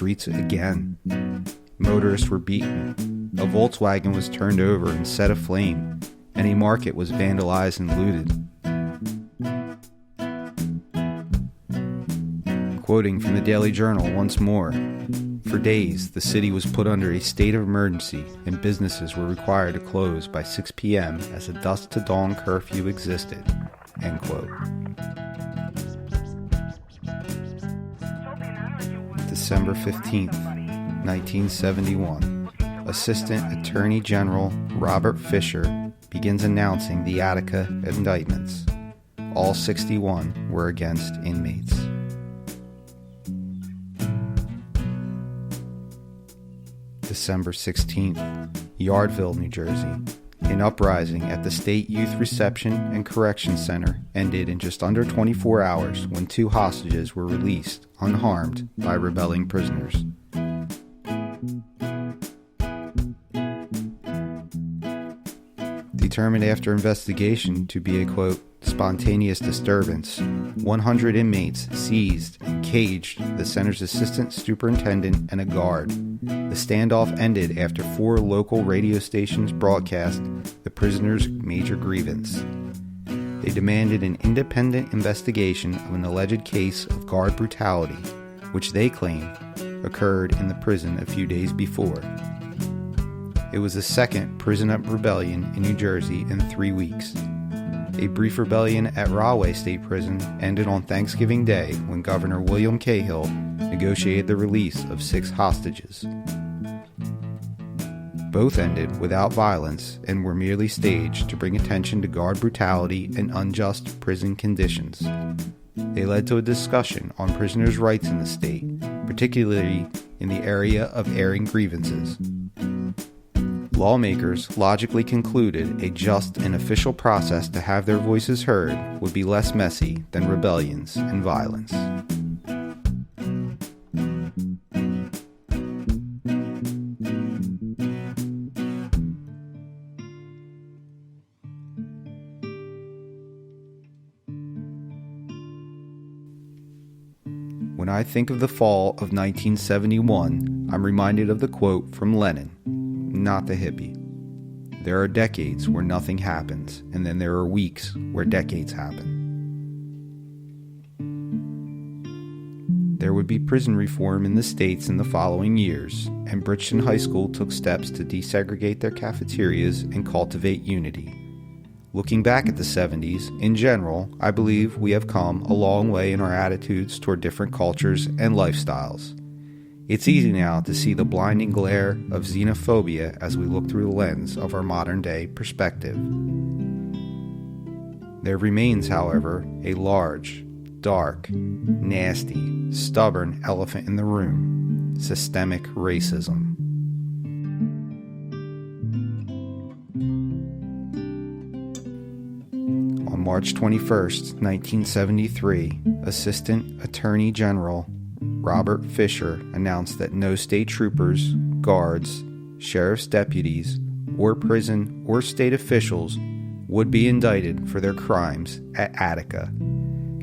streets again. Motorists were beaten. A Volkswagen was turned over and set aflame, and a market was vandalized and looted. Quoting from the Daily Journal once more, "For days, the city was put under a state of emergency and businesses were required to close by 6 p.m. as a dusk to dawn curfew existed." End quote. December 15th, 1971. Assistant Attorney General Robert Fisher begins announcing the Attica indictments. All 61 were against inmates. December 16th, Yardville, New Jersey. An uprising at the State Youth Reception and Correction Center ended in just under 24 hours when 2 hostages were released unharmed by rebelling prisoners. Determined after investigation to be a, quote, spontaneous disturbance, 100 inmates seized and caged the center's assistant superintendent and a guard. The standoff ended after 4 local radio stations broadcast the prisoners' major grievance. They demanded an independent investigation of an alleged case of guard brutality, which they claim occurred in the prison a few days before. It was the second prison up rebellion in New Jersey in 3 weeks. A brief rebellion at Rahway State Prison ended on Thanksgiving Day when Governor William Cahill negotiated the release of 6 hostages. Both ended without violence and were merely staged to bring attention to guard brutality and unjust prison conditions. They led to a discussion on prisoners' rights in the state, particularly in the area of airing grievances. Lawmakers logically concluded a just and official process to have their voices heard would be less messy than rebellions and violence. When I think of the fall of 1971, I'm reminded of the quote from Lenin, not the hippie. There are decades where nothing happens, and then there are weeks where decades happen. There would be prison reform in the States in the following years, and Bridgeton High School took steps to desegregate their cafeterias and cultivate unity. Looking back at the 70s, in general, I believe we have come a long way in our attitudes toward different cultures and lifestyles. It's easy now to see the blinding glare of xenophobia as we look through the lens of our modern-day perspective. There remains, however, a large, dark, nasty, stubborn elephant in the room: systemic racism. On March 21st, 1973, Assistant Attorney General Robert Fisher announced that no state troopers, guards, sheriff's deputies, or prison or state officials would be indicted for their crimes at Attica,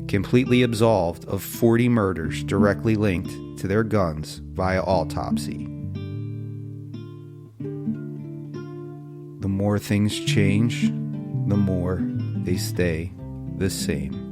completely absolved of 40 murders directly linked to their guns via autopsy. The more things change, the more they stay the same.